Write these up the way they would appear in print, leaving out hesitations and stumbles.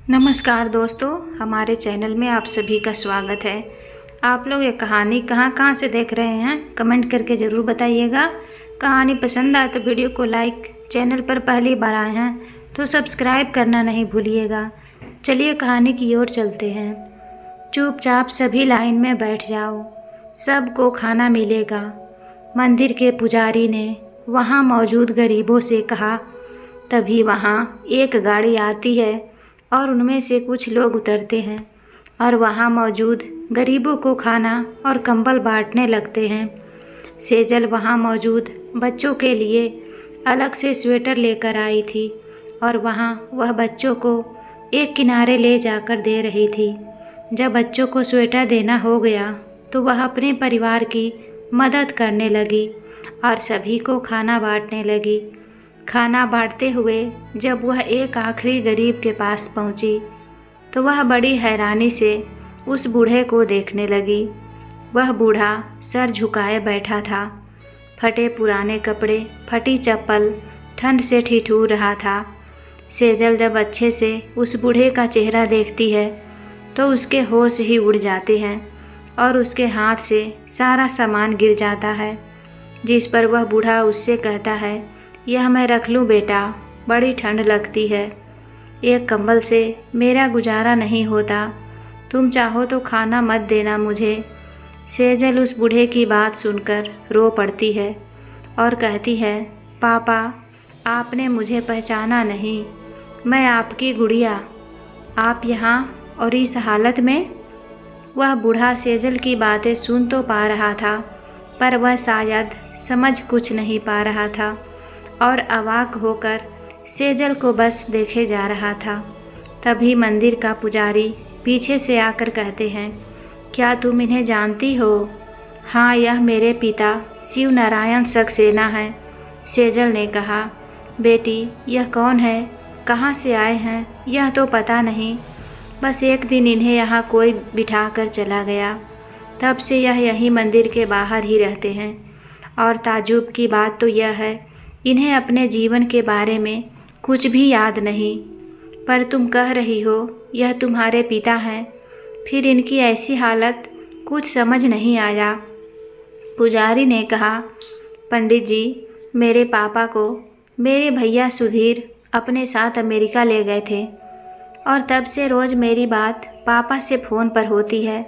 नमस्कार दोस्तों, हमारे चैनल में आप सभी का स्वागत है। आप लोग ये कहानी कहाँ से देख रहे हैं कमेंट करके ज़रूर बताइएगा। कहानी पसंद आए तो वीडियो को लाइक, चैनल पर पहली बार आए हैं तो सब्सक्राइब करना नहीं भूलिएगा। चलिए कहानी की ओर चलते हैं। चुपचाप सभी लाइन में बैठ जाओ, सबको खाना मिलेगा, मंदिर के पुजारी ने वहाँ मौजूद गरीबों से कहा। तभी वहाँ एक गाड़ी आती है और उनमें से कुछ लोग उतरते हैं और वहाँ मौजूद गरीबों को खाना और कंबल बांटने लगते हैं। सेजल वहाँ मौजूद बच्चों के लिए अलग से स्वेटर लेकर आई थी और वहाँ वह बच्चों को एक किनारे ले जाकर दे रही थी। जब बच्चों को स्वेटर देना हो गया तो वह अपने परिवार की मदद करने लगी और सभी को खाना बांटने लगी। खाना बांटते हुए जब वह एक आखिरी गरीब के पास पहुंची तो वह बड़ी हैरानी से उस बूढ़े को देखने लगी। वह बूढ़ा सर झुकाए बैठा था, फटे पुराने कपड़े, फटी चप्पल, ठंड से ठिठुर रहा था। सेजल जब अच्छे से उस बूढ़े का चेहरा देखती है तो उसके होश ही उड़ जाते हैं और उसके हाथ से सारा सामान गिर जाता है, जिस पर वह बूढ़ा उससे कहता है, यह मैं रख लूँ बेटा, बड़ी ठंड लगती है, एक कंबल से मेरा गुजारा नहीं होता, तुम चाहो तो खाना मत देना मुझे। सेजल उस बूढ़े की बात सुनकर रो पड़ती है और कहती है, पापा आपने मुझे पहचाना नहीं, मैं आपकी गुड़िया, आप यहाँ और इस हालत में। वह बूढ़ा सेजल की बातें सुन तो पा रहा था पर वह शायद समझ कुछ नहीं पा रहा था और अवाक होकर सेजल को बस देखे जा रहा था। तभी मंदिर का पुजारी पीछे से आकर कहते हैं, क्या तुम इन्हें जानती हो? हाँ, यह मेरे पिता शिव नारायण सक्सेना हैं। सेजल ने कहा, बेटी यह कौन है, कहाँ से आए हैं यह तो पता नहीं, बस एक दिन इन्हें यहाँ कोई बिठा कर चला गया, तब से यह यहीं मंदिर के बाहर ही रहते हैं। और ताज्जुब की बात तो यह है, इन्हें अपने जीवन के बारे में कुछ भी याद नहीं। पर तुम कह रही हो यह तुम्हारे पिता हैं, फिर इनकी ऐसी हालत कुछ समझ नहीं आया। पुजारी ने कहा, पंडित जी मेरे पापा को मेरे भैया सुधीर अपने साथ अमेरिका ले गए थे और तब से रोज़ मेरी बात पापा से फ़ोन पर होती है।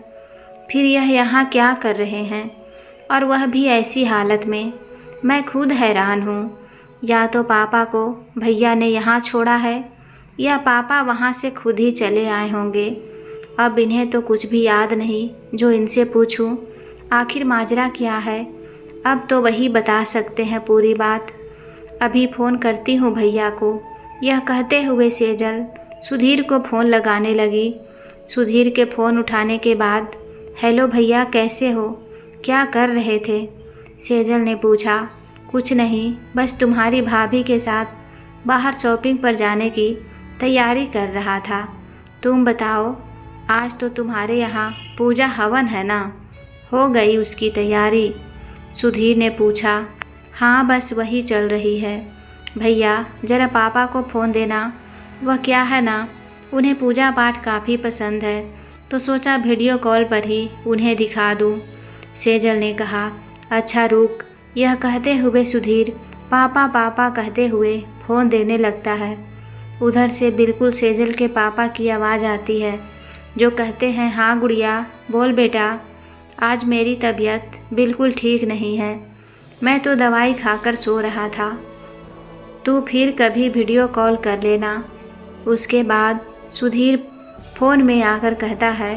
फिर यह यहाँ क्या कर रहे हैं और वह भी ऐसी हालत में? मैं खुद हैरान हूँ। या तो पापा को भैया ने यहाँ छोड़ा है या पापा वहाँ से खुद ही चले आए होंगे। अब इन्हें तो कुछ भी याद नहीं जो इनसे पूछूं आखिर माजरा क्या है। अब तो वही बता सकते हैं पूरी बात। अभी फ़ोन करती हूँ भैया को। यह कहते हुए सेजल सुधीर को फ़ोन लगाने लगी। सुधीर के फ़ोन उठाने के बाद, हेलो भैया कैसे हो, क्या कर रहे थे? सेजल ने पूछा। कुछ नहीं, बस तुम्हारी भाभी के साथ बाहर शॉपिंग पर जाने की तैयारी कर रहा था। तुम बताओ, आज तो तुम्हारे यहाँ पूजा हवन है ना, हो गई उसकी तैयारी? सुधीर ने पूछा। हाँ बस वही चल रही है। भैया ज़रा पापा को फ़ोन देना, वह क्या है ना, उन्हें पूजा पाठ काफ़ी पसंद है तो सोचा वीडियो कॉल पर ही उन्हें दिखा दूँ। सेजल ने कहा, अच्छा रुक। यह कहते हुए सुधीर पापा पापा कहते हुए फ़ोन देने लगता है। उधर से बिल्कुल सेजल के पापा की आवाज़ आती है जो कहते हैं, हाँ गुड़िया बोल बेटा, आज मेरी तबीयत बिल्कुल ठीक नहीं है, मैं तो दवाई खाकर सो रहा था, तू फिर कभी वीडियो कॉल कर लेना। उसके बाद सुधीर फ़ोन में आकर कहता है,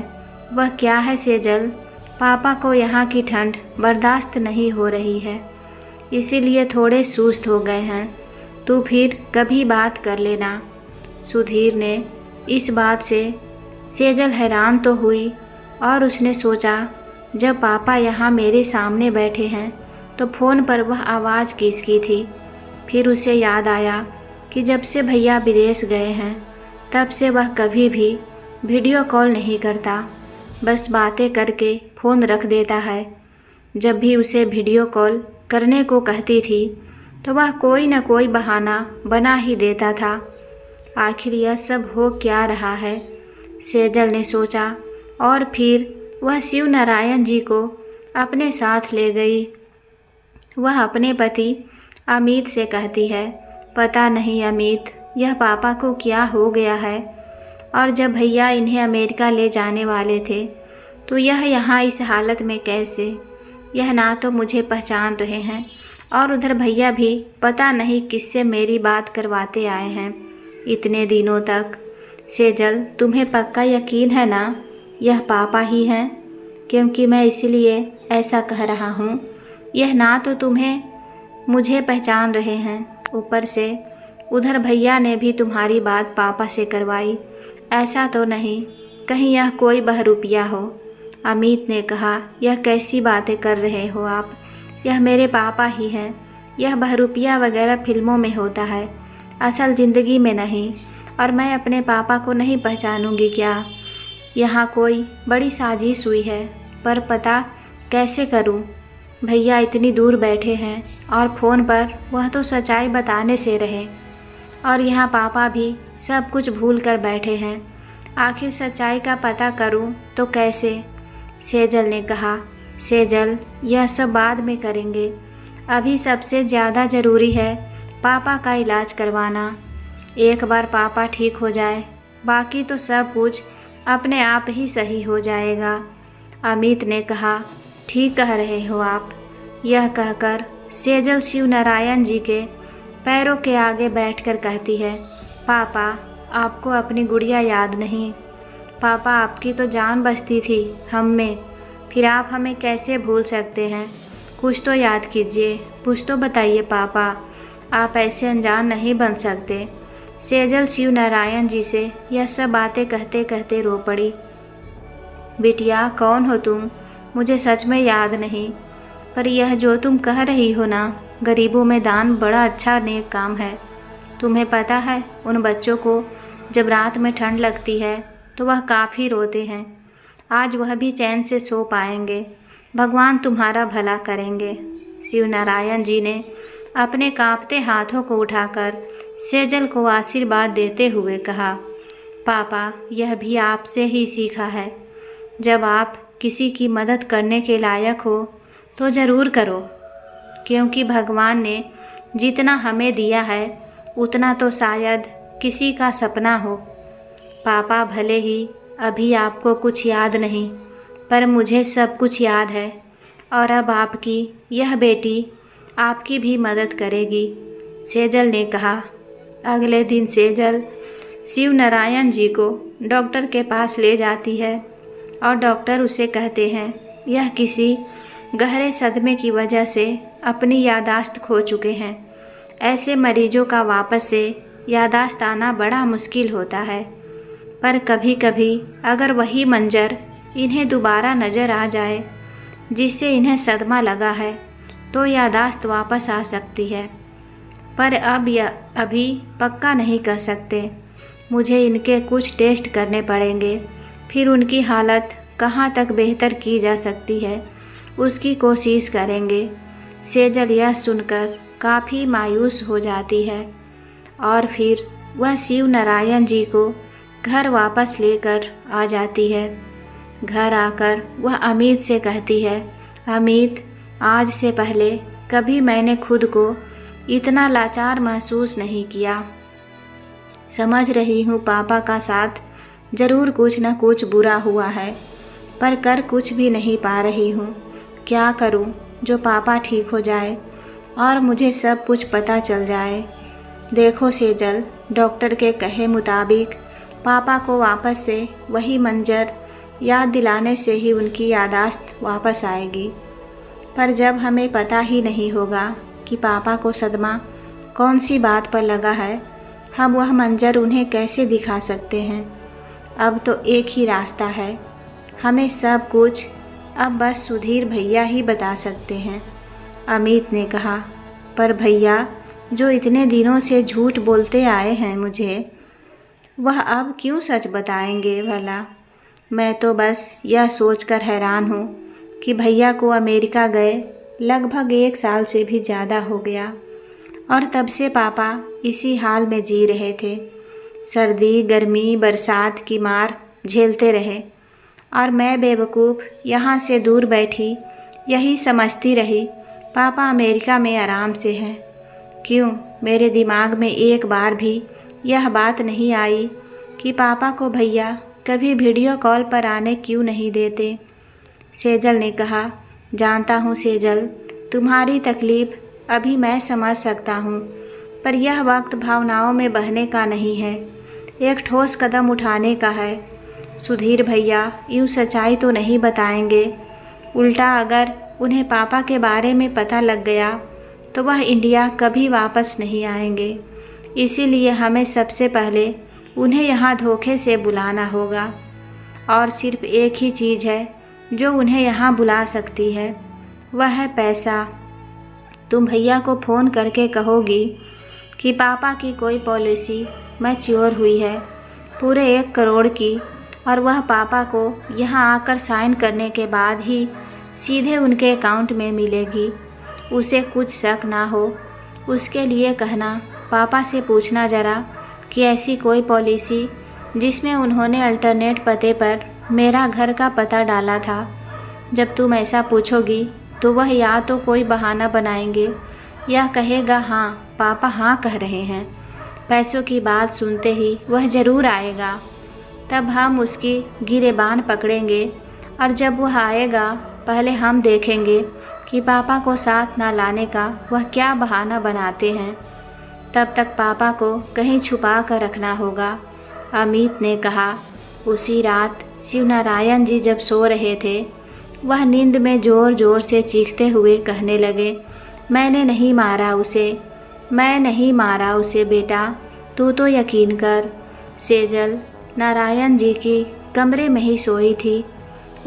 वह क्या है सेजल, पापा को यहाँ की ठंड बर्दाश्त नहीं हो रही है, इसीलिए थोड़े सुस्त हो गए हैं, तू फिर कभी बात कर लेना। सुधीर ने इस बात से सेजल हैरान तो हुई और उसने सोचा, जब पापा यहाँ मेरे सामने बैठे हैं तो फ़ोन पर वह आवाज़ किसकी थी। फिर उसे याद आया कि जब से भैया विदेश गए हैं तब से वह कभी भी वीडियो कॉल नहीं करता, बस बातें करके फ़ोन रख देता है। जब भी उसे वीडियो कॉल करने को कहती थी तो वह कोई न कोई बहाना बना ही देता था। आखिर यह सब हो क्या रहा है? सेजल ने सोचा और फिर वह शिव नारायण जी को अपने साथ ले गई। वह अपने पति अमित से कहती है, पता नहीं अमित, यह पापा को क्या हो गया है। और जब भैया इन्हें अमेरिका ले जाने वाले थे तो यह यहाँ इस हालत में कैसे? यह ना तो मुझे पहचान रहे हैं और उधर भैया भी पता नहीं किससे मेरी बात करवाते आए हैं इतने दिनों तक। सेजल, तुम्हें पक्का यकीन है ना यह पापा ही हैं? क्योंकि मैं इसलिए ऐसा कह रहा हूँ, यह ना तो तुम्हें मुझे पहचान रहे हैं, ऊपर से उधर भैया ने भी तुम्हारी बात पापा से करवाई। ऐसा तो नहीं कहीं यह कोई बहरूपिया हो? अमित ने कहा, यह कैसी बातें कर रहे हो आप? यह मेरे पापा ही हैं। यह बहरूपिया वगैरह फिल्मों में होता है, असल ज़िंदगी में नहीं। और मैं अपने पापा को नहीं पहचानूंगी क्या? यहाँ कोई बड़ी साजिश हुई है, पर पता कैसे करूँ? भैया इतनी दूर बैठे हैं और फ़ोन पर वह तो सच्चाई बताने से रहे, और यहाँ पापा भी सब कुछ भूल कर बैठे हैं। आखिर सच्चाई का पता करूँ तो कैसे? सेजल ने कहा, सेजल, यह सब बाद में करेंगे। अभी सबसे ज़्यादा ज़रूरी है पापा का इलाज करवाना। एक बार पापा ठीक हो जाए, बाकी तो सब कुछ अपने आप ही सही हो जाएगा। अमित ने कहा, ठीक कह रहे हो आप। यह कहकर सेजल शिव नारायण जी के पैरों के आगे बैठकर कहती है, पापा, आपको अपनी गुड़िया याद नहीं? पापा, आपकी तो जान बचती थी हम में, फिर आप हमें कैसे भूल सकते हैं? कुछ तो याद कीजिए, कुछ तो बताइए पापा, आप ऐसे अनजान नहीं बन सकते। सेजल शिव नारायण जी से यह सब बातें कहते कहते रो पड़ी। बिटिया, कौन हो तुम? मुझे सच में याद नहीं, पर यह जो तुम कह रही हो ना, गरीबों में दान बड़ा अच्छा नेक काम है। तुम्हें पता है, उन बच्चों को जब रात में ठंड लगती है तो वह काफ़ी रोते हैं। आज वह भी चैन से सो पाएंगे। भगवान तुम्हारा भला करेंगे। शिव नारायण जी ने अपने कांपते हाथों को उठाकर सेजल को आशीर्वाद देते हुए कहा, पापा, यह भी आपसे ही सीखा है। जब आप किसी की मदद करने के लायक हो तो ज़रूर करो, क्योंकि भगवान ने जितना हमें दिया है उतना तो शायद किसी का सपना हो। पापा, भले ही अभी आपको कुछ याद नहीं, पर मुझे सब कुछ याद है, और अब आपकी यह बेटी आपकी भी मदद करेगी, सेजल ने कहा। अगले दिन सेजल शिव नारायण जी को डॉक्टर के पास ले जाती है और डॉक्टर उसे कहते हैं, यह किसी गहरे सदमे की वजह से अपनी यादाश्त खो चुके हैं। ऐसे मरीजों का वापस से यादाश्त आना बड़ा मुश्किल होता है, पर कभी कभी अगर वही मंजर इन्हें दोबारा नज़र आ जाए जिससे इन्हें सदमा लगा है तो यादाश्त वापस आ सकती है। पर अब अभी पक्का नहीं कह सकते। मुझे इनके कुछ टेस्ट करने पड़ेंगे, फिर उनकी हालत कहाँ तक बेहतर की जा सकती है उसकी कोशिश करेंगे। सेजल यह सुनकर काफ़ी मायूस हो जाती है और फिर वह शिव नारायण जी को घर वापस लेकर आ जाती है। घर आकर वह अमित से कहती है, अमित, आज से पहले कभी मैंने खुद को इतना लाचार महसूस नहीं किया। समझ रही हूँ पापा का साथ ज़रूर कुछ न कुछ बुरा हुआ है, पर कर कुछ भी नहीं पा रही हूँ। क्या करूँ जो पापा ठीक हो जाए और मुझे सब कुछ पता चल जाए। देखो सेजल, डॉक्टर के कहे मुताबिक पापा को वापस से वही मंजर याद दिलाने से ही उनकी यादाश्त वापस आएगी। पर जब हमें पता ही नहीं होगा कि पापा को सदमा कौन सी बात पर लगा है, हम वह मंजर उन्हें कैसे दिखा सकते हैं। अब तो एक ही रास्ता है, हमें सब कुछ अब बस सुधीर भैया ही बता सकते हैं, अमित ने कहा। पर भैया जो इतने दिनों से झूठ बोलते आए हैं मुझे, वह अब क्यों सच बताएंगे भला? मैं तो बस यह सोचकर हैरान हूँ कि भैया को अमेरिका गए लगभग 1 साल से भी ज़्यादा हो गया और तब से पापा इसी हाल में जी रहे थे। सर्दी, गर्मी, बरसात की मार झेलते रहे और मैं बेवकूफ़ यहाँ से दूर बैठी यही समझती रही पापा अमेरिका में आराम से हैं। क्यों मेरे दिमाग में एक बार भी यह बात नहीं आई कि पापा को भैया कभी वीडियो कॉल पर आने क्यों नहीं देते। सेजल ने कहा, जानता हूँ सेजल, तुम्हारी तकलीफ़ अभी मैं समझ सकता हूँ, पर यह वक्त भावनाओं में बहने का नहीं है, एक ठोस कदम उठाने का है। सुधीर भैया यूँ सच्चाई तो नहीं बताएंगे, उल्टा अगर उन्हें पापा के बारे में पता लग गया तो वह इंडिया कभी वापस नहीं आएंगे। इसीलिए हमें सबसे पहले उन्हें यहाँ धोखे से बुलाना होगा और सिर्फ एक ही चीज़ है जो उन्हें यहाँ बुला सकती है, वह है पैसा। तुम भैया को फ़ोन करके कहोगी कि पापा की कोई पॉलिसी मैच्योर हुई है पूरे 1 करोड़ की, और वह पापा को यहाँ आकर साइन करने के बाद ही सीधे उनके अकाउंट में मिलेगी। उसे कुछ शक ना हो, उसके लिए कहना पापा से पूछना ज़रा कि ऐसी कोई पॉलिसी जिसमें उन्होंने अल्टरनेट पते पर मेरा घर का पता डाला था। जब तुम ऐसा पूछोगी तो वह या तो कोई बहाना बनाएंगे या कहेगा हाँ पापा हाँ कह रहे हैं। पैसों की बात सुनते ही वह ज़रूर आएगा, तब हम उसकी गिरेबान पकड़ेंगे और जब वह आएगा पहले हम देखेंगे कि पापा को साथ ना लाने का वह क्या बहाना बनाते हैं। तब तक पापा को कहीं छुपा कर रखना होगा। अमित ने कहा, उसी रात शिवनारायण जी जब सो रहे थे वह नींद में ज़ोर ज़ोर से चीखते हुए कहने लगे, मैंने नहीं मारा उसे, मैं नहीं मारा उसे बेटा, तू तो यकीन कर। सेजल नारायण जी की कमरे में ही सोई थी।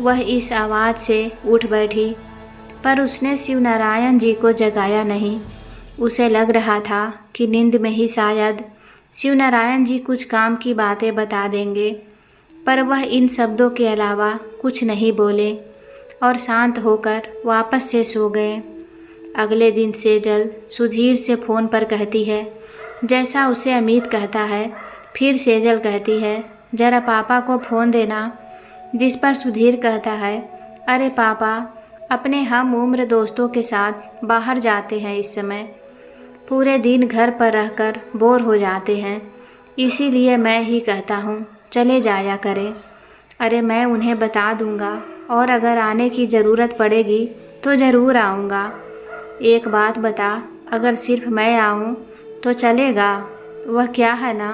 वह इस आवाज़ से उठ बैठी, पर उसने शिवनारायण जी को जगाया नहीं। उसे लग रहा था कि नींद में ही शायद शिवनारायण जी कुछ काम की बातें बता देंगे, पर वह इन शब्दों के अलावा कुछ नहीं बोले और शांत होकर वापस से सो गए। अगले दिन सेजल सुधीर से फ़ोन पर कहती है जैसा उसे अमित कहता है। फिर सेजल कहती है, ज़रा पापा को फ़ोन देना, जिस पर सुधीर कहता है, अरे पापा अपने हम उम्र दोस्तों के साथ बाहर जाते हैं, इस समय पूरे दिन घर पर रहकर बोर हो जाते हैं, इसीलिए मैं ही कहता हूँ चले जाया करें। अरे मैं उन्हें बता दूँगा और अगर आने की ज़रूरत पड़ेगी तो ज़रूर आऊँगा। एक बात बता, अगर सिर्फ मैं आऊँ तो चलेगा? वह क्या है ना,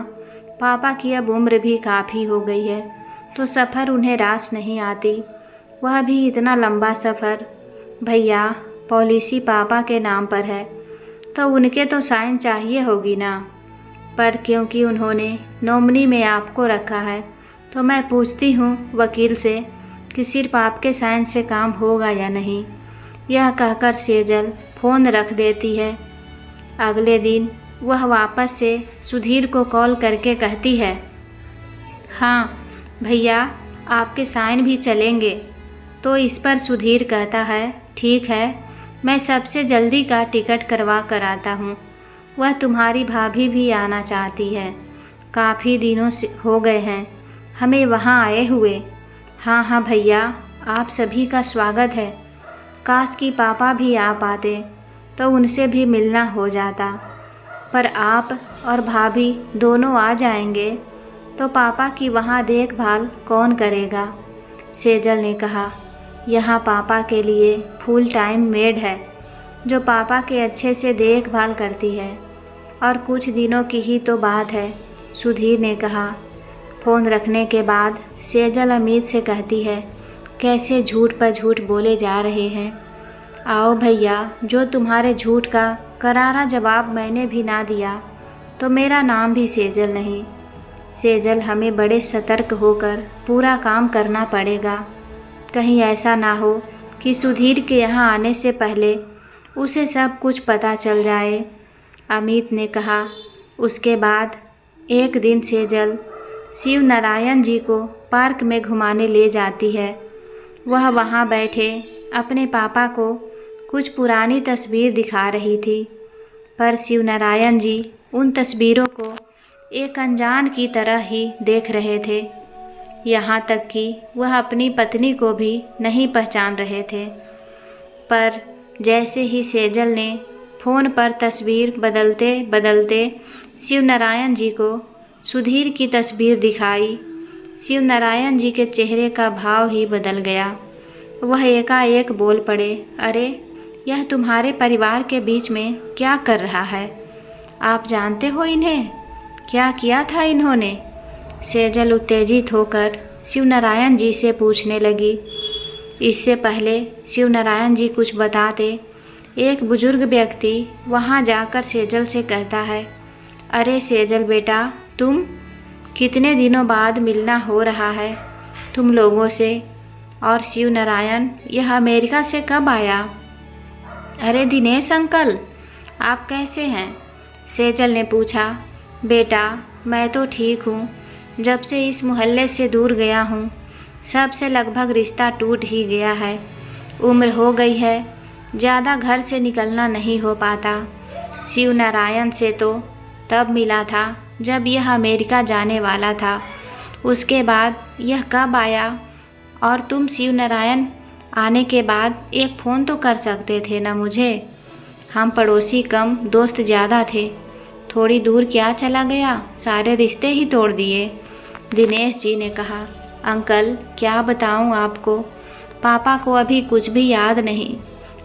पापा की अब उम्र भी काफ़ी हो गई है तो सफ़र उन्हें रास नहीं आती, वह भी इतना लंबा सफ़र। भैया पॉलिसी पापा के नाम पर है तो उनके तो साइन चाहिए होगी ना, पर क्योंकि उन्होंने नॉमिनी में आपको रखा है तो मैं पूछती हूँ वकील से कि सिर्फ आपके साइन से काम होगा या नहीं। यह कहकर सेजल फ़ोन रख देती है। अगले दिन वह वापस से सुधीर को कॉल करके कहती है, हाँ भैया आपके साइन भी चलेंगे। तो इस पर सुधीर कहता है, ठीक है, मैं सबसे जल्दी का टिकट करवा कर आता हूँ। वह तुम्हारी भाभी भी आना चाहती है, काफ़ी दिनों से हो गए हैं हमें वहाँ आए हुए। हाँ हाँ भैया, आप सभी का स्वागत है। काश कि पापा भी आ पाते तो उनसे भी मिलना हो जाता, पर आप और भाभी दोनों आ जाएंगे तो पापा की वहाँ देखभाल कौन करेगा? सेजल ने कहा, यहाँ पापा के लिए फुल टाइम मेड है जो पापा के अच्छे से देखभाल करती है, और कुछ दिनों की ही तो बात है। सुधीर ने कहा। फ़ोन रखने के बाद सेजल अमित से कहती है, कैसे झूठ पर झूठ बोले जा रहे हैं। आओ भैया, जो तुम्हारे झूठ का करारा जवाब मैंने भी ना दिया तो मेरा नाम भी सेजल नहीं। सेजल, हमें बड़े सतर्क होकर पूरा काम करना पड़ेगा, कहीं ऐसा ना हो कि सुधीर के यहाँ आने से पहले उसे सब कुछ पता चल जाए। अमित ने कहा। उसके बाद एक दिन सेजल शिव नारायण जी को पार्क में घुमाने ले जाती है। वह वहाँ बैठे अपने पापा को कुछ पुरानी तस्वीर दिखा रही थी, पर शिव नारायण जी उन तस्वीरों को एक अनजान की तरह ही देख रहे थे। यहाँ तक कि वह अपनी पत्नी को भी नहीं पहचान रहे थे। पर जैसे ही सेजल ने फ़ोन पर तस्वीर बदलते बदलते शिवनारायण जी को सुधीर की तस्वीर दिखाई, शिवनारायण जी के चेहरे का भाव ही बदल गया। वह एकाएक बोल पड़े, अरे यह तुम्हारे परिवार के बीच में क्या कर रहा है? आप जानते हो इन्हें? क्या किया था इन्होंने? सेजल उत्तेजित होकर शिवनारायण जी से पूछने लगी। इससे पहले शिवनारायण जी कुछ बताते, एक बुजुर्ग व्यक्ति वहाँ जाकर सेजल से कहता है, अरे सेजल बेटा, तुम कितने दिनों बाद मिलना हो रहा है तुम लोगों से। और शिवनारायण यह अमेरिका से कब आया? अरे दिनेश अंकल, आप कैसे हैं? सेजल ने पूछा। बेटा मैं तो ठीक हूँ, जब से इस मोहल्ले से दूर गया हूँ सबसे लगभग रिश्ता टूट ही गया है। उम्र हो गई है, ज़्यादा घर से निकलना नहीं हो पाता। शिवनारायण से तो तब मिला था जब यह अमेरिका जाने वाला था, उसके बाद यह कब आया? और तुम शिवनारायण आने के बाद एक फ़ोन तो कर सकते थे ना मुझे। हम पड़ोसी कम दोस्त ज़्यादा थे, थोड़ी दूर क्या चला गया, सारे रिश्ते ही तोड़ दिए। दिनेश जी ने कहा, अंकल क्या बताऊं आपको, पापा को अभी कुछ भी याद नहीं।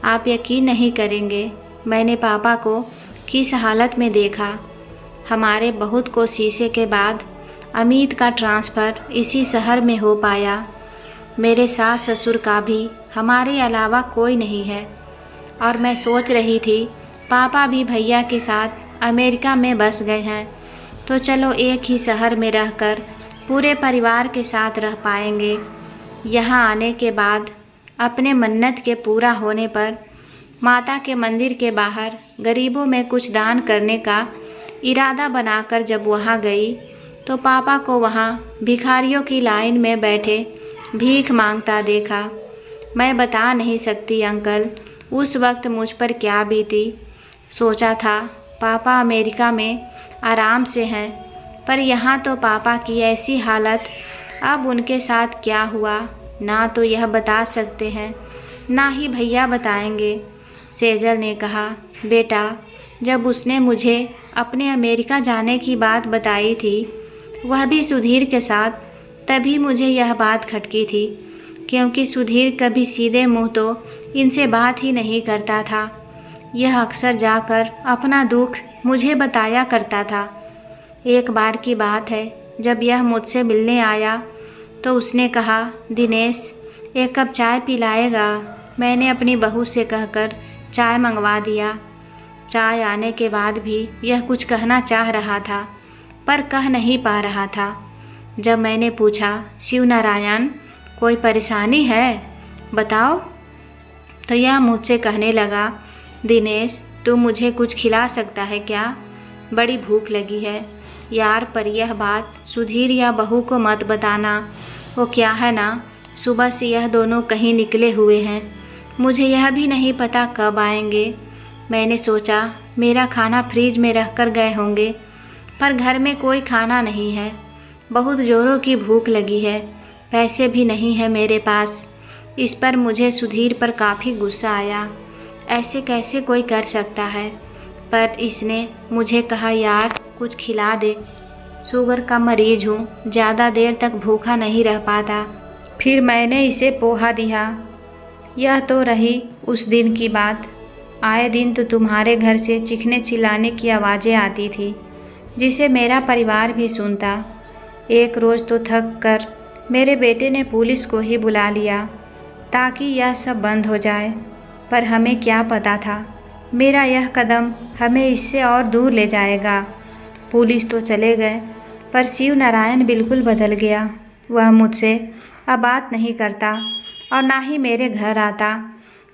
आप यकीन नहीं करेंगे, मैंने पापा को किस हालत में देखा। हमारे बहुत कोशिशों के बाद अमित का ट्रांसफ़र इसी शहर में हो पाया। मेरे सास ससुर का भी हमारे अलावा कोई नहीं है। और मैं सोच रही थी पापा भी भैया के साथ अमेरिका में बस गए हैं, तो चलो एक ही शहर में रहकर पूरे परिवार के साथ रह पाएंगे। यहाँ आने के बाद अपने मन्नत के पूरा होने पर माता के मंदिर के बाहर गरीबों में कुछ दान करने का इरादा बनाकर जब वहाँ गई तो पापा को वहाँ भिखारियों की लाइन में बैठे भीख मांगता देखा। मैं बता नहीं सकती अंकल, उस वक्त मुझ पर क्या बीती। सोचा था पापा अमेरिका में आराम से हैं, पर यहाँ तो पापा की ऐसी हालत, अब उनके साथ क्या हुआ ना तो यह बता सकते हैं ना ही भैया बताएंगे। सेजल ने कहा, बेटा जब उसने मुझे अपने अमेरिका जाने की बात बताई थी, वह भी सुधीर के साथ, तभी मुझे यह बात खटकी थी, क्योंकि सुधीर कभी सीधे मुंह तो इनसे बात ही नहीं करता था। यह अक्सर जाकर अपना दुख मुझे बताया करता था। एक बार की बात है, जब यह मुझसे मिलने आया तो उसने कहा, दिनेश एक कप चाय पिलाएगा? मैंने अपनी बहू से कहकर चाय मंगवा दिया। चाय आने के बाद भी यह कुछ कहना चाह रहा था, पर कह नहीं पा रहा था। जब मैंने पूछा, शिवनारायण कोई परेशानी है बताओ, तो यह मुझसे कहने लगा, दिनेश तू मुझे कुछ खिला सकता है क्या? बड़ी भूख लगी है यार। पर यह बात सुधीर या बहू को मत बताना। वो क्या है ना, सुबह से यह दोनों कहीं निकले हुए हैं, मुझे यह भी नहीं पता कब आएंगे। मैंने सोचा मेरा खाना फ्रिज में रख कर गए होंगे, पर घर में कोई खाना नहीं है। बहुत ज़ोरों की भूख लगी है, पैसे भी नहीं है मेरे पास। इस पर मुझे सुधीर पर काफ़ी गुस्सा आया। ऐसे कैसे कोई कर सकता है? पर इसने मुझे कहा, यार कुछ खिला दे, शुगर का मरीज़ हूँ, ज़्यादा देर तक भूखा नहीं रह पाता। फिर मैंने इसे पोहा दिया। यह तो रही उस दिन की बात। आए दिन तो तुम्हारे घर से चीखने चिल्लाने की आवाज़ें आती थी, जिसे मेरा परिवार भी सुनता। एक रोज़ तो थक कर मेरे बेटे ने पुलिस को ही बुला लिया ताकि यह सब बंद हो जाए। पर हमें क्या पता था मेरा यह कदम हमें इससे और दूर ले जाएगा। पुलिस तो चले गए, पर शिवनारायण बिल्कुल बदल गया। वह मुझसे अब बात नहीं करता और ना ही मेरे घर आता।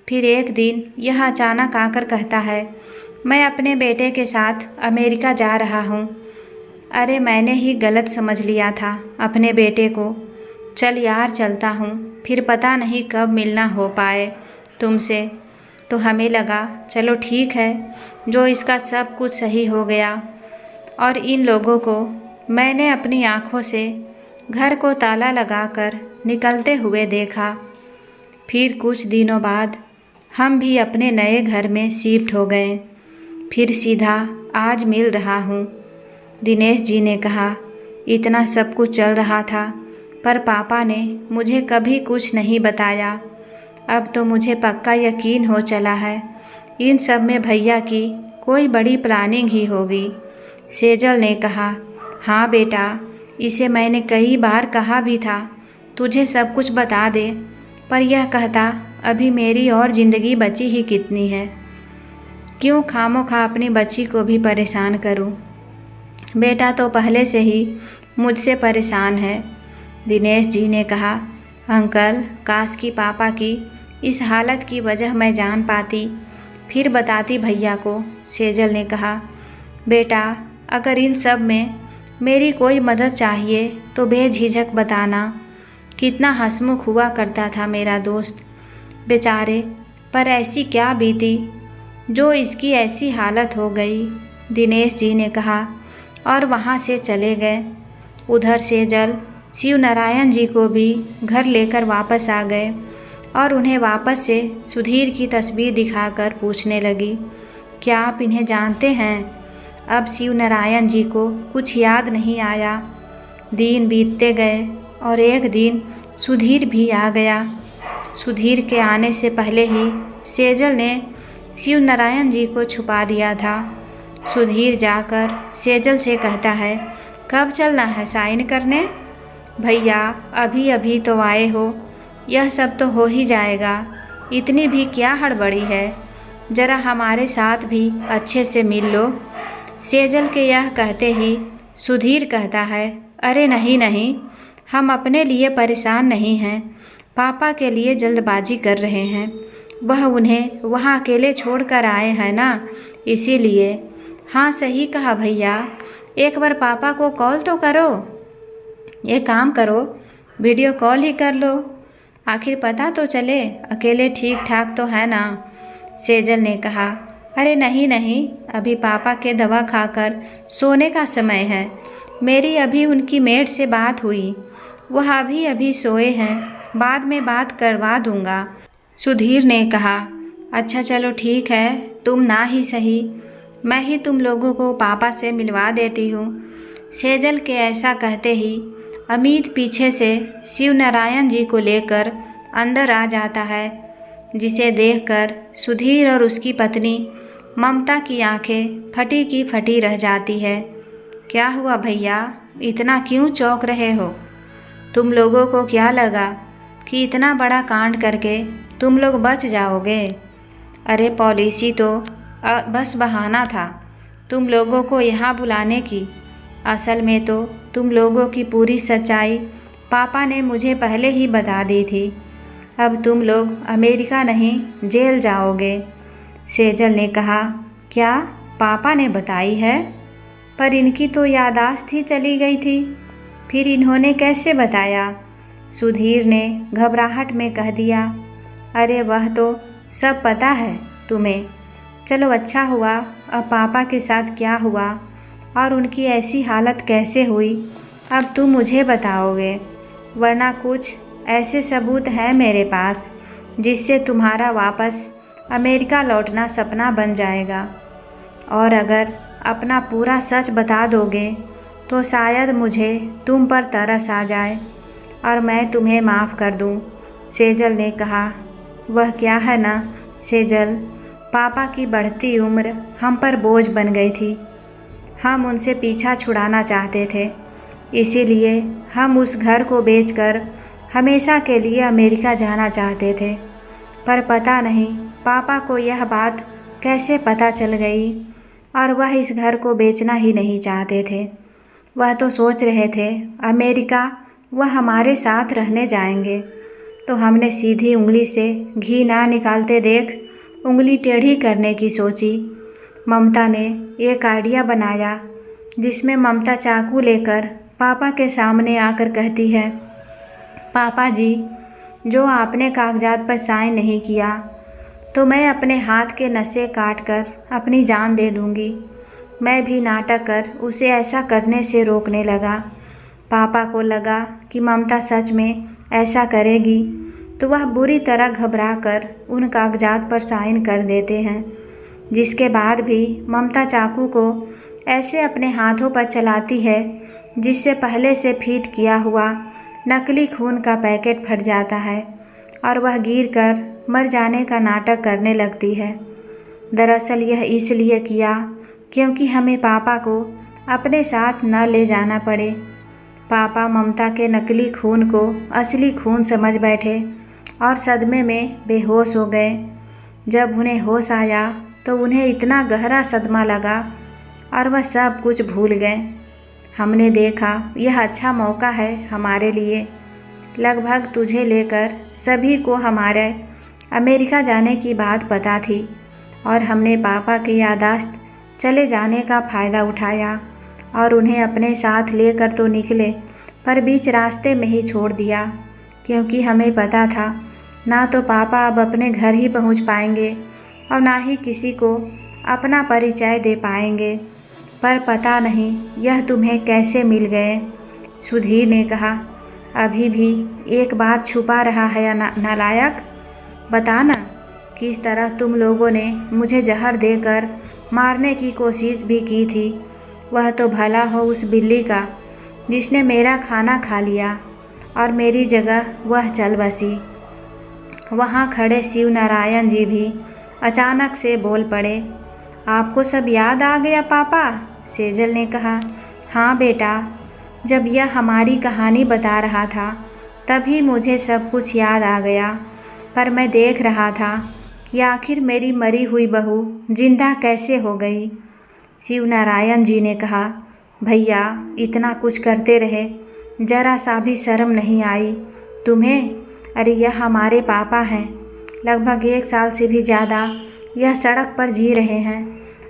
फिर एक दिन यह अचानक आकर कहता है, मैं अपने बेटे के साथ अमेरिका जा रहा हूँ। अरे मैंने ही गलत समझ लिया था अपने बेटे को। चल यार चलता हूँ, फिर पता नहीं कब मिलना हो पाए तुमसे। तो हमें लगा चलो ठीक है, जो इसका सब कुछ सही हो गया। और इन लोगों को मैंने अपनी आँखों से घर को ताला लगाकर निकलते हुए देखा। फिर कुछ दिनों बाद हम भी अपने नए घर में शिफ्ट हो गए। फिर सीधा आज मिल रहा हूँ। दिनेश जी ने कहा, इतना सब कुछ चल रहा था पर पापा ने मुझे कभी कुछ नहीं बताया। अब तो मुझे पक्का यकीन हो चला है इन सब में भैया की कोई बड़ी प्लानिंग ही होगी। सेजल ने कहा, हाँ बेटा, इसे मैंने कई बार कहा भी था तुझे सब कुछ बता दे, पर यह कहता अभी मेरी और ज़िंदगी बची ही कितनी है, क्यों खामोखा अपनी बच्ची को भी परेशान करूं। बेटा तो पहले से ही मुझसे परेशान है। दिनेश जी ने कहा, अंकल, काश की पापा की इस हालत की वजह मैं जान पाती, फिर बताती भैया को। सेजल ने कहा, बेटा, अगर इन सब में मेरी कोई मदद चाहिए तो बेझिझक बताना। कितना हंसमुख हुआ करता था मेरा दोस्त, बेचारे पर ऐसी क्या बीती जो इसकी ऐसी हालत हो गई। दिनेश जी ने कहा और वहाँ से चले गए। उधर सेजल शिव नारायण जी को भी घर लेकर वापस आ गए और उन्हें वापस से सुधीर की तस्वीर दिखाकर पूछने लगी, क्या आप इन्हें जानते हैं? अब शिव नारायण जी को कुछ याद नहीं आया। दिन बीतते गए और एक दिन सुधीर भी आ गया। सुधीर के आने से पहले ही सेजल ने शिव नारायण जी को छुपा दिया था। सुधीर जाकर सेजल से कहता है, कब चलना है साइन करने? भैया, अभी अभी तो आए हो, यह सब तो हो ही जाएगा, इतनी भी क्या हड़बड़ी है, ज़रा हमारे साथ भी अच्छे से मिल लो। सेजल के यह कहते ही सुधीर कहता है, अरे नहीं नहीं, हम अपने लिए परेशान नहीं हैं, पापा के लिए जल्दबाजी कर रहे हैं। वह उन्हें वहाँ अकेले छोड़कर आए हैं ना, इसीलिए। हाँ सही कहा भैया, एक बार पापा को कॉल तो करो। एक काम करो, वीडियो कॉल ही कर लो, आखिर पता तो चले अकेले ठीक ठाक तो है ना। सेजल ने कहा, अरे नहीं नहीं, अभी पापा के दवा खाकर सोने का समय है। मेरी अभी उनकी मेड से बात हुई, वह अभी अभी सोए हैं, बाद में बात करवा दूंगा। सुधीर ने कहा, अच्छा चलो ठीक है, तुम ना ही सही, मैं ही तुम लोगों को पापा से मिलवा देती हूँ। सेजल के ऐसा कहते ही अमित पीछे से शिव नारायण जी को लेकर अंदर आ जाता है, जिसे देखकर सुधीर और उसकी पत्नी ममता की आंखें फटी की फटी रह जाती है। क्या हुआ भैया, इतना क्यों चौंक रहे हो? तुम लोगों को क्या लगा कि इतना बड़ा कांड करके तुम लोग बच जाओगे? अरे पॉलिसी तो बस बहाना था तुम लोगों को यहाँ बुलाने की। असल में तो तुम लोगों की पूरी सच्चाई पापा ने मुझे पहले ही बता दी थी। अब तुम लोग अमेरिका नहीं जेल जाओगे। सेजल ने कहा, क्या पापा ने बताई है? पर इनकी तो याददाश्त ही चली गई थी, फिर इन्होंने कैसे बताया? सुधीर ने घबराहट में कह दिया, अरे वह तो सब पता है तुम्हें। चलो अच्छा हुआ, अब पापा के साथ क्या हुआ और उनकी ऐसी हालत कैसे हुई अब तुम मुझे बताओगे, वरना कुछ ऐसे सबूत हैं मेरे पास जिससे तुम्हारा वापस अमेरिका लौटना सपना बन जाएगा। और अगर अपना पूरा सच बता दोगे तो शायद मुझे तुम पर तरस आ जाए और मैं तुम्हें माफ़ कर दूं। सेजल ने कहा, वह क्या है ना सेजल, पापा की बढ़ती उम्र हम पर बोझ बन गई थी। हम उनसे पीछा छुड़ाना चाहते थे, इसीलिए हम उस घर को बेचकर हमेशा के लिए अमेरिका जाना चाहते थे। पर पता नहीं पापा को यह बात कैसे पता चल गई और वह इस घर को बेचना ही नहीं चाहते थे। वह तो सोच रहे थे अमेरिका वह हमारे साथ रहने जाएंगे, तो हमने सीधी उंगली से घी ना निकालते देख उंगली टेढ़ी करने की सोची। ममता ने एक आइडिया बनाया जिसमें ममता चाकू लेकर पापा के सामने आकर कहती है, पापा जी, जो आपने कागजात पर साइन नहीं किया तो मैं अपने हाथ के नसें काट कर अपनी जान दे दूँगी। मैं भी नाटक कर उसे ऐसा करने से रोकने लगा। पापा को लगा कि ममता सच में ऐसा करेगी तो वह बुरी तरह घबराकर उन कागजात पर साइन कर देते हैं, जिसके बाद भी ममता चाकू को ऐसे अपने हाथों पर चलाती है जिससे पहले से फीट किया हुआ नकली खून का पैकेट फट जाता है और वह गिरकर मर जाने का नाटक करने लगती है। दरअसल यह इसलिए किया क्योंकि हमें पापा को अपने साथ न ले जाना पड़े। पापा ममता के नकली खून को असली खून समझ बैठे और सदमे में बेहोश हो गए। जब उन्हें होश आया तो उन्हें इतना गहरा सदमा लगा और वह सब कुछ भूल गए। हमने देखा यह अच्छा मौका है हमारे लिए। लगभग तुझे लेकर सभी को हमारे अमेरिका जाने की बात पता थी और हमने पापा की याददाश्त चले जाने का फ़ायदा उठाया और उन्हें अपने साथ लेकर तो निकले, पर बीच रास्ते में ही छोड़ दिया, क्योंकि हमें पता था ना तो पापा अब अपने घर ही पहुंच पाएंगे और ना ही किसी को अपना परिचय दे पाएंगे। पर पता नहीं यह तुम्हें कैसे मिल गए। सुधीर ने कहा, अभी भी एक बात छुपा रहा है या नालायक? बताना, किस तरह तुम लोगों ने मुझे जहर देकर मारने की कोशिश भी की थी। वह तो भला हो उस बिल्ली का जिसने मेरा खाना खा लिया और मेरी जगह वह चल बसी। वहाँ खड़े शिव नारायण जी भी अचानक से बोल पड़े, आपको सब याद आ गया पापा? सेजल ने कहा, हाँ बेटा, जब यह हमारी कहानी बता रहा था तभी मुझे सब कुछ याद आ गया, पर मैं देख रहा था कि आखिर मेरी मरी हुई बहू जिंदा कैसे हो गई। शिव नारायण जी ने कहा, भैया इतना कुछ करते रहे, जरा सा भी शर्म नहीं आई तुम्हें? अरे यह हमारे पापा हैं, लगभग 1 साल से भी ज़्यादा यह सड़क पर जी रहे हैं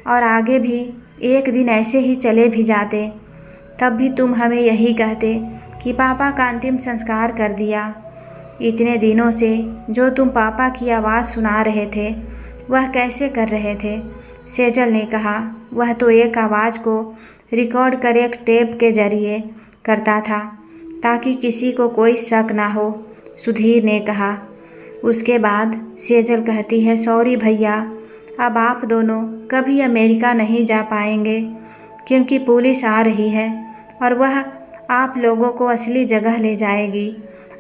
और आगे भी एक दिन ऐसे ही चले भी जाते, तब भी तुम हमें यही कहते कि पापा का अंतिम संस्कार कर दिया। इतने दिनों से जो तुम पापा की आवाज़ सुना रहे थे वह कैसे कर रहे थे? सेजल ने कहा, वह तो एक आवाज़ को रिकॉर्ड कर एक टेप के जरिए करता था ताकि किसी को कोई शक ना हो, सुधीर ने कहा। उसके बाद सेजल कहती है, सॉरी भैया, अब आप दोनों कभी अमेरिका नहीं जा पाएंगे क्योंकि पुलिस आ रही है और वह आप लोगों को असली जगह ले जाएगी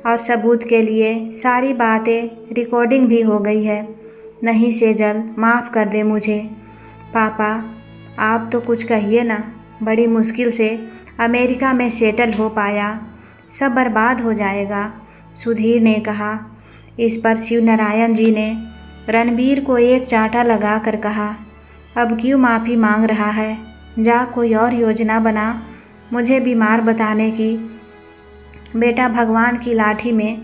और सबूत के लिए सारी बातें रिकॉर्डिंग भी हो गई है। नहीं सेजल, माफ़ कर दे मुझे। पापा आप तो कुछ कहिए ना, बड़ी मुश्किल से अमेरिका में सेटल हो पाया, सब बर्बाद हो जाएगा, सुधीर ने कहा। इस पर शिव नारायण जी ने रणबीर को एक चांटा लगा कर कहा, अब क्यों माफ़ी मांग रहा है? जा कोई और योजना बना मुझे बीमार बताने की। बेटा भगवान की लाठी में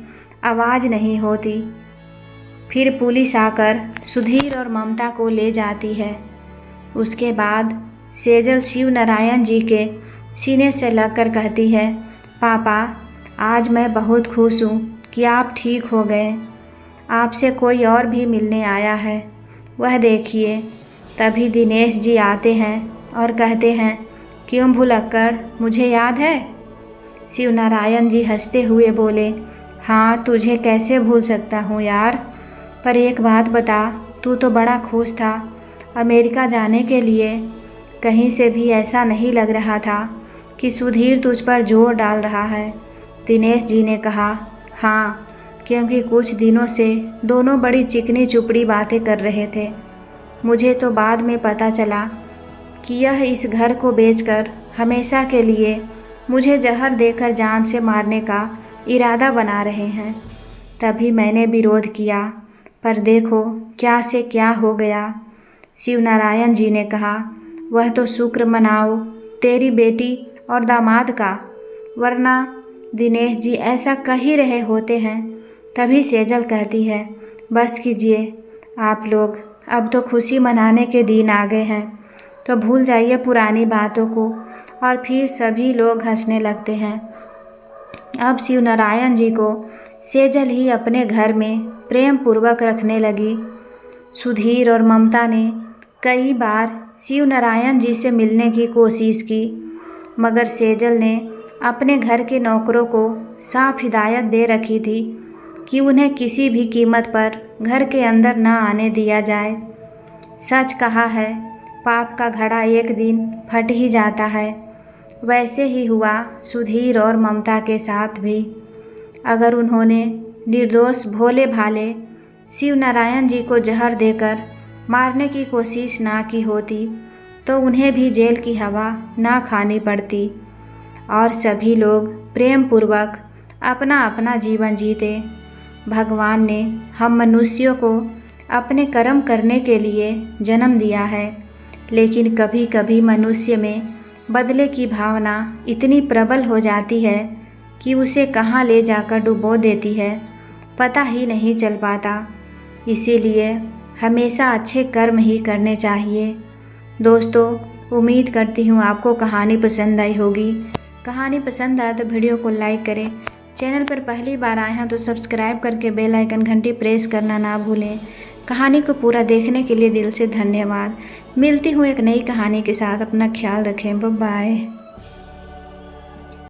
आवाज़ नहीं होती। फिर पुलिस आकर सुधीर और ममता को ले जाती है। उसके बाद सेजल शिव नारायण जी के सीने से लगकर कहती है, पापा आज मैं बहुत खुश हूँ कि आप ठीक हो गए। आपसे कोई और भी मिलने आया है, वह देखिए। तभी दिनेश जी आते हैं और कहते हैं, क्यों भुलक्कड़, मुझे याद है? शिव नारायण जी हंसते हुए बोले, हाँ तुझे कैसे भूल सकता हूँ यार, पर एक बात बता, तू तो बड़ा खुश था अमेरिका जाने के लिए। कहीं से भी ऐसा नहीं लग रहा था कि सुधीर तुझ पर जोर डाल रहा है। दिनेश जी ने कहा, हाँ, क्योंकि कुछ दिनों से दोनों बड़ी चिकनी चुपड़ी बातें कर रहे थे। मुझे तो बाद में पता चला कि यह इस घर को बेचकर हमेशा के लिए मुझे जहर देकर जान से मारने का इरादा बना रहे हैं। तभी मैंने विरोध किया, पर देखो क्या से क्या हो गया। शिव नारायण जी ने कहा, वह तो शुक्र मनाओ तेरी बेटी और दामाद का, वरना दिनेश जी ऐसा कह ही रहे होते हैं। तभी सेजल कहती है, बस कीजिए आप लोग, अब तो खुशी मनाने के दिन आ गए हैं, तो भूल जाइए पुरानी बातों को। और फिर सभी लोग हंसने लगते हैं। अब शिव नारायण जी को सेजल ही अपने घर में प्रेम पूर्वक रखने लगी। सुधीर और ममता ने कई बार शिव नारायण जी से मिलने की कोशिश की, मगर सेजल ने अपने घर के नौकरों को साफ हिदायत दे रखी थी कि उन्हें किसी भी कीमत पर घर के अंदर न आने दिया जाए। सच कहा है, पाप का घड़ा एक दिन फट ही जाता है। वैसे ही हुआ सुधीर और ममता के साथ भी। अगर उन्होंने निर्दोष भोले भाले शिव नारायण जी को जहर देकर मारने की कोशिश ना की होती तो उन्हें भी जेल की हवा ना खानी पड़ती और सभी लोग प्रेम पूर्वक अपना अपना जीवन जीते। भगवान ने हम मनुष्यों को अपने कर्म करने के लिए जन्म दिया है, लेकिन कभी कभी मनुष्य में बदले की भावना इतनी प्रबल हो जाती है कि उसे कहाँ ले जाकर डुबो देती है, पता ही नहीं चल पाता। इसीलिए हमेशा अच्छे कर्म ही करने चाहिए। दोस्तों, उम्मीद करती हूँ आपको कहानी पसंद आई होगी। कहानी पसंद आए तो वीडियो को लाइक करें। चैनल पर पहली बार आए हैं तो सब्सक्राइब करके बेल आइकन घंटी प्रेस करना ना भूलें। कहानी को पूरा देखने के लिए दिल से धन्यवाद। मिलती हूँ एक नई कहानी के साथ। अपना ख्याल रखें। Bye bye.